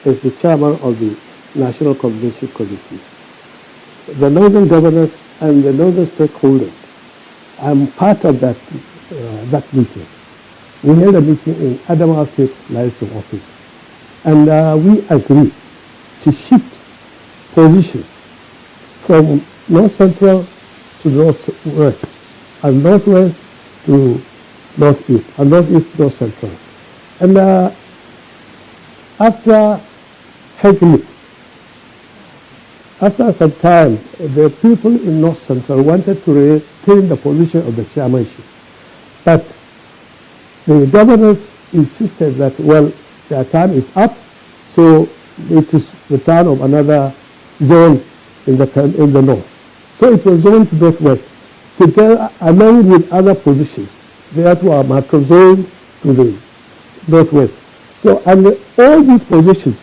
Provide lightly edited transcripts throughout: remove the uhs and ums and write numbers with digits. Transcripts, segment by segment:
as the chairman of the National Convention Committee, the northern governors and the northern stakeholders, I'm part of that meeting. We held a meeting in Adamawa State Liaison Office, and we agreed to shift position from North Central to Northwest, and Northwest to Northeast, and Northeast to North Central. And after haggling, after some time, the people in North Central wanted to retain the position of the chairmanship. But the governors insisted that, well, their time is up, so it is the turn of another zone in the north. So it was zoned to Northwest, together along with other positions. Therefore, are macro zoned to the Northwest. So, and all these positions,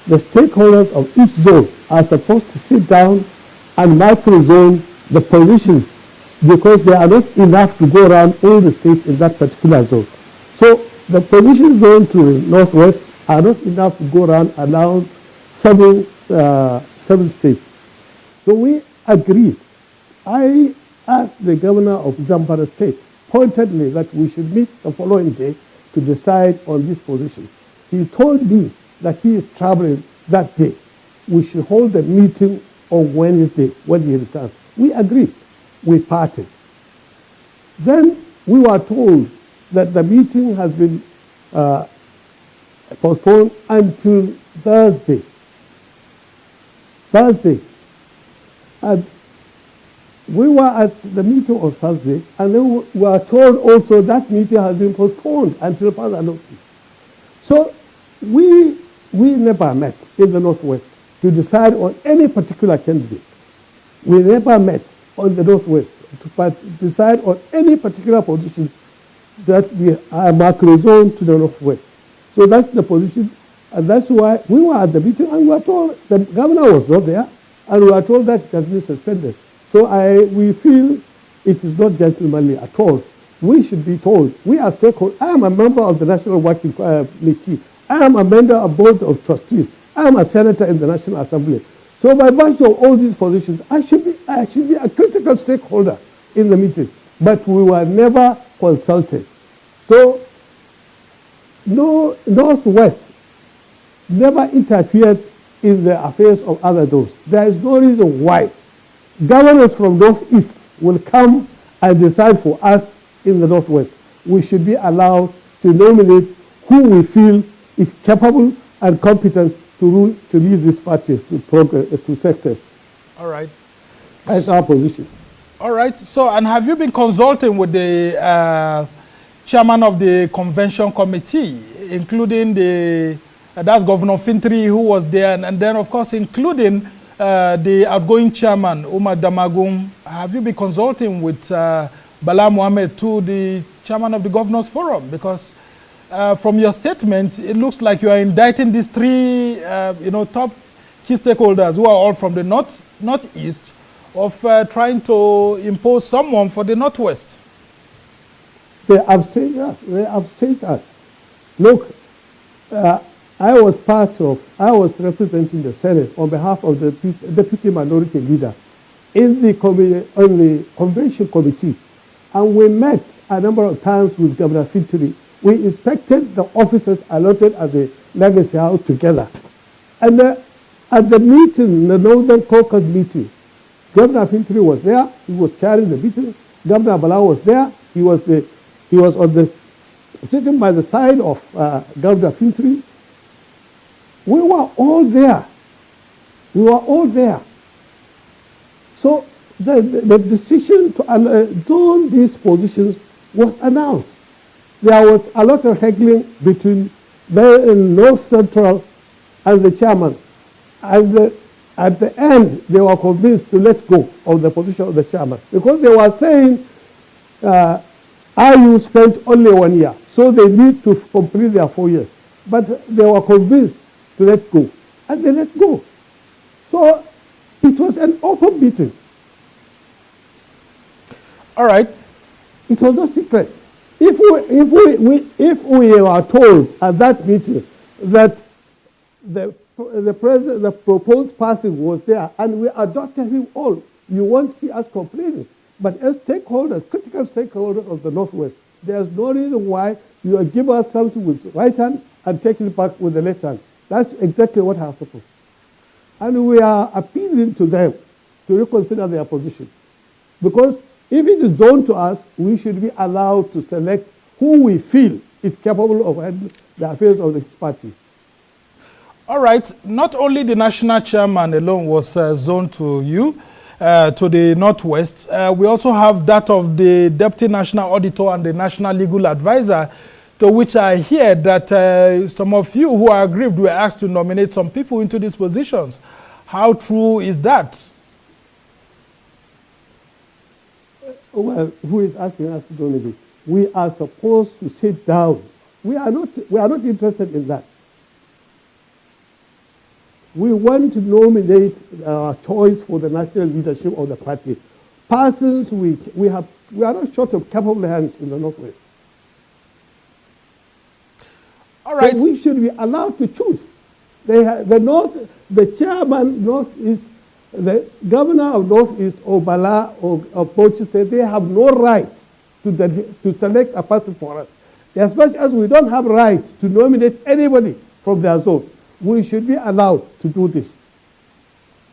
the stakeholders of each zone are supposed to sit down and micro-zone the positions, because there are not enough to go around all the states in that particular zone. So the positions zoned to the Northwest are not enough to go around 7 states. So we agreed. I asked the governor of Zamfara State pointedly that we should meet the following day to decide on this position. He told me that he is traveling that day. We should hold the meeting on Wednesday when he returns. We agreed. We parted. Then we were told that the meeting has been postponed until Thursday. And we were at the meeting on Thursday, and then we were told also that meeting has been postponed until further notice. So we never met in the Northwest to decide on any particular candidate. We never met on the Northwest to decide on any particular position that we are macro-zoned to the Northwest. So that's the position, and that's why we were at the meeting and we were told the governor was not there, and we were told that it has been suspended. So we feel it is not gentlemanly at all. We should be told. We are stakeholders. I am a member of the National Working Committee. I am a member of board of trustees. I am a senator in the National Assembly. So by virtue of all these positions, I should be a critical stakeholder in the meeting. But we were never consulted. So no, Northwest never interfered in the affairs of other those. There is no reason why governors from Northeast will come and decide for us in the Northwest. We should be allowed to nominate who we feel is capable and competent to lead these parties to success. All right. That's our position. All right. So, and have you been consulting with the chairman of the convention committee, including that's Governor Fintri, who was there, and then, of course, including the outgoing chairman, Umar Damagum? Have you been consulting with Bala Mohammed, to the chairman of the Governors Forum? Because from your statement, it looks like you are indicting these three, top key stakeholders who are all from the northeast, of trying to impose someone for the Northwest. They abstain us. Look, I was representing the Senate on behalf of the Deputy Minority Leader in the Convention Committee, and we met a number of times with Governor Fintri. We inspected the officers allotted at the Legacy House together. And at the meeting, the Northern Caucus meeting, Governor Fintri was there. He was chairing the meeting. Governor Bala was there. He was sitting by the side of Governor Fintri. We were all there. So the decision to zone these positions was announced. There was a lot of haggling between the North Central and the chairman. And at the end, they were convinced to let go of the position of the chairman, because they were saying, IU spent only 1 year, so they need to complete their 4 years. But they were convinced to let go, and they let go. So it was an open meeting. All right. It was no secret. If we were told at that meeting that the the proposed person was there, and we adopted him all. You won't see us complaining. But as stakeholders, critical stakeholders of the Northwest, there's no reason why you give us something with the right hand and take it back with the left hand. That's exactly what has happened. And we are appealing to them to reconsider their position. Because if it is done to us, we should be allowed to select who we feel is capable of handling the affairs of this party. All right. Not only the national chairman alone was zoned to you, to the Northwest, we also have that of the Deputy National Auditor and the National Legal Advisor, to which I hear that some of you who are aggrieved were asked to nominate some people into these positions. How true is that? Well, who is asking us to nominate? We are supposed to sit down. We are not interested in that. We want to nominate our choice for the national leadership of the party. Persons we are not short of capable hands in the Northwest. All right. So we should be allowed to choose. The chairman Northeast, the governor of Northeast or Bala or Bauchi State, they have no right to select a person for us. As much as we don't have right to nominate anybody from their zone, we should be allowed to do this.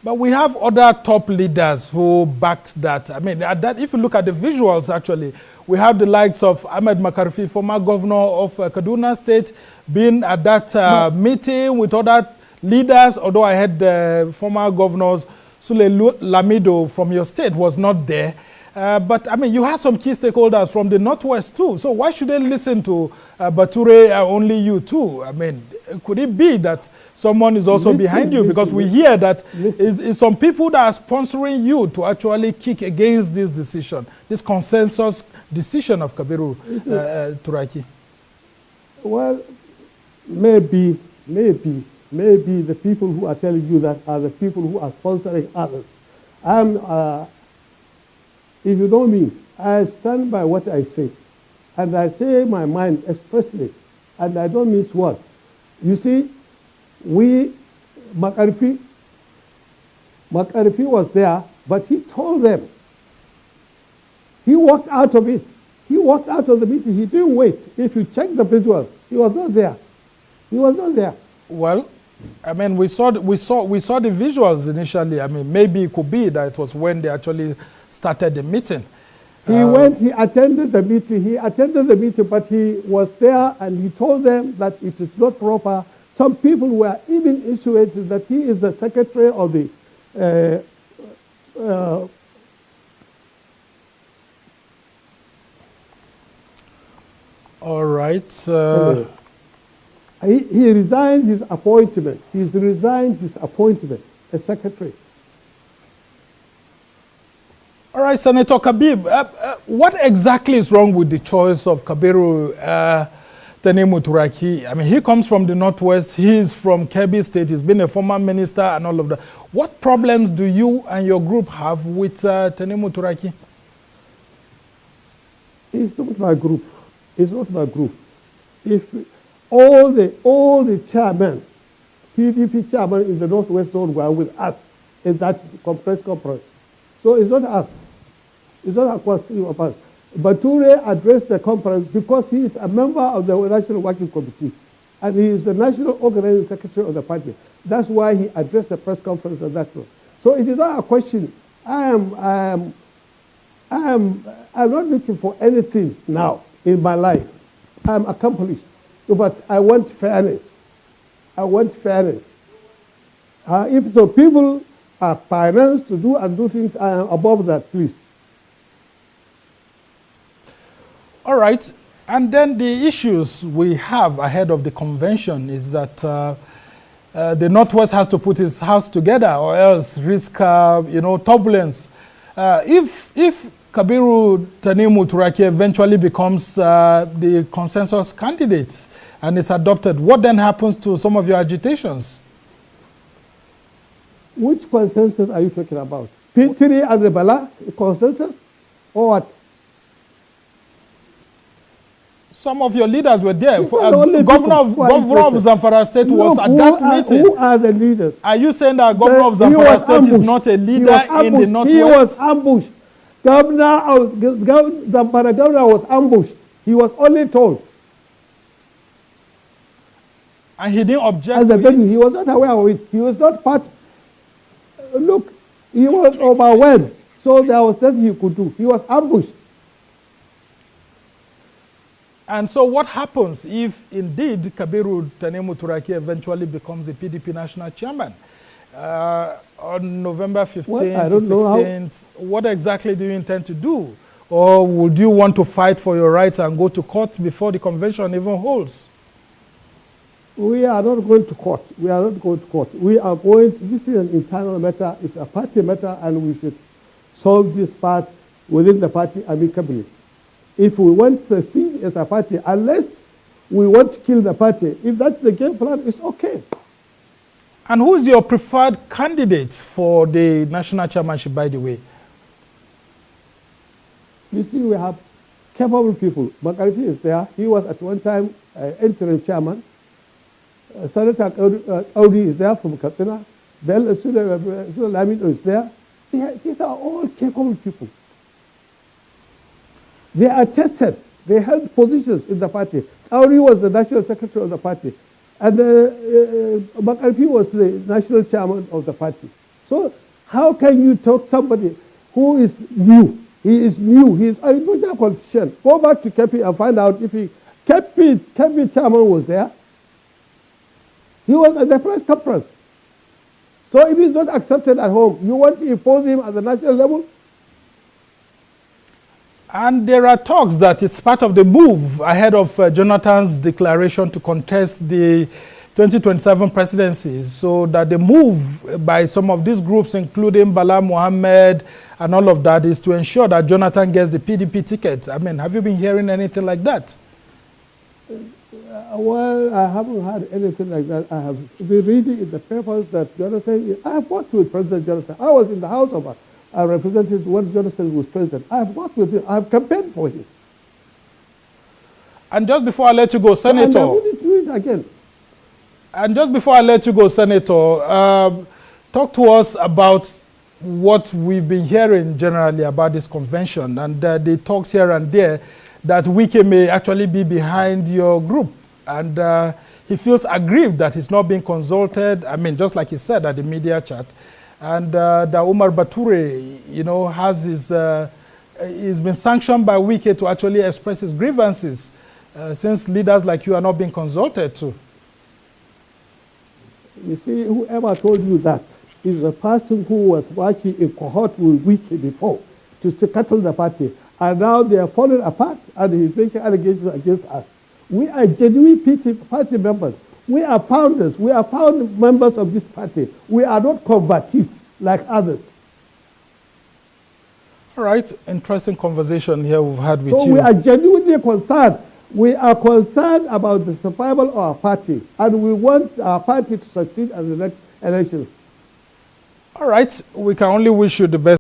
But we have other top leaders who backed that. I mean, if you look at the visuals, actually, we have the likes of Ahmed Makarfi, former governor of Kaduna State, being at that meeting with other leaders, although I had former governors, Sule Lamido from your state was not there. But, I mean, you have some key stakeholders from the Northwest, too. So why should they listen to Bature, only you, too? I mean, could it be that someone is also behind you? Because we hear that it's some people that are sponsoring you to actually kick against this decision, this consensus decision of Kabiru Turaki. Well, maybe the people who are telling you that are the people who are sponsoring others. If you know me, I stand by what I say. And I say my mind expressly. And I don't miss words. You see, Makarfi was there, but he told them. He walked out of it. He walked out of the meeting. He didn't wait. If you check the visuals, he was not there. He was not there. Well, I mean, we saw the visuals initially. I mean, maybe it could be that it was when they actually started the meeting. He attended the meeting, but he was there and he told them that it is not proper. Some people were even insinuating that he is the secretary of the all right. He resigned his appointment. He's resigned his appointment as secretary. All right, Senator Kabib, what exactly is wrong with the choice of Kabiru Tanimu Turaki? I mean, he comes from the Northwest. He's from Kebbi State. He's been a former minister and all of that. What problems do you and your group have with Tanimu Turaki? It's not my group. It's not my group. If all the chairmen, PDP chairmen in the Northwest Zone were with us in that press conference. So it's not us. It's not a question of us. Bature addressed the conference because he is a member of the National Working Committee and he is the National Organizing Secretary of the party. That's why he addressed the press conference at that time. So it is not a question. I'm not looking for anything now in my life. I'm accomplished. But I want fairness. I want fairness. If the people are financed to do things, I am above that, please. All right. And then the issues we have ahead of the convention is that the Northwest has to put its house together or else risk, turbulence. If Kabiru Tanimu Turaki eventually becomes the consensus candidate and is adopted, what then happens to some of your agitations? Which consensus are you talking about? P3 and Rebala consensus or what? Some of your leaders were there. Governor of Zamfara State was at that meeting. Who are the leaders? Are you saying that Governor of Zamfara State is not a leader in the Northwest? He was ambushed. Zamfara governor was ambushed. He was only told. And he didn't object to it? He was not aware of it. He was not part. Look, he was overwhelmed. So there was nothing he could do. He was ambushed. And so what happens if indeed Kabiru Tanimu Turaki eventually becomes the PDP national chairman? On November 15th to 16th, what exactly do you intend to do? Or would you want to fight for your rights and go to court before the convention even holds? We are not going to court. We are not going to court. We are going, this is an internal matter, it's a party matter, and we should solve this part within the party amicably. If we want to succeed as a party, unless we want to kill the party, if that's the game plan, it's okay. And who is your preferred candidate for the national chairmanship, by the way? You see, we have capable people. Makarfi is there. He was at one time interim chairman. Senator Audi is there from Katsina. Bell Sulaiman is there. These are all capable people. They are tested. They held positions in the party. Audi was the national secretary of the party. And Makarfi was the national chairman of the party. So how can you talk somebody who is new? He is new. He is a new politician. Go back to Kepi and find out if Kepi chairman was there. He was at the press conference. So if he's not accepted at home, you want to impose him at the national level? And there are talks that it's part of the move ahead of Jonathan's declaration to contest the 2027 presidency, so that the move by some of these groups, including Bala Mohammed and all of that, is to ensure that Jonathan gets the PDP ticket. I mean, have you been hearing anything like that? Well, I haven't heard anything like that. I have been reading in the papers that Jonathan, I have worked with President Jonathan. I was in the House of Representatives when Jonathan was president. I have worked with him. I have campaigned for him. And just before I let you go, Senator. And I wouldn't do it again. And just before I let you go, Senator, talk to us about what we've been hearing generally about this convention and the talks here and there that Wike may actually be behind your group. And he feels aggrieved that he's not being consulted. I mean, just like he said at the media chat. And that Umar Bature, you know, has his, he's been sanctioned by Wike to actually express his grievances since leaders like you are not being consulted to. You see, whoever told you that is a person who was working in cohort with Wike before to scuttle the party. And now they are falling apart and he's making allegations against us. We are genuine party members. We are founders. We are found members of this party. We are not combative like others. All right. Interesting conversation here we've had with you. So we are genuinely concerned. We are concerned about the survival of our party, and we want our party to succeed at the next elections. All right. We can only wish you the best.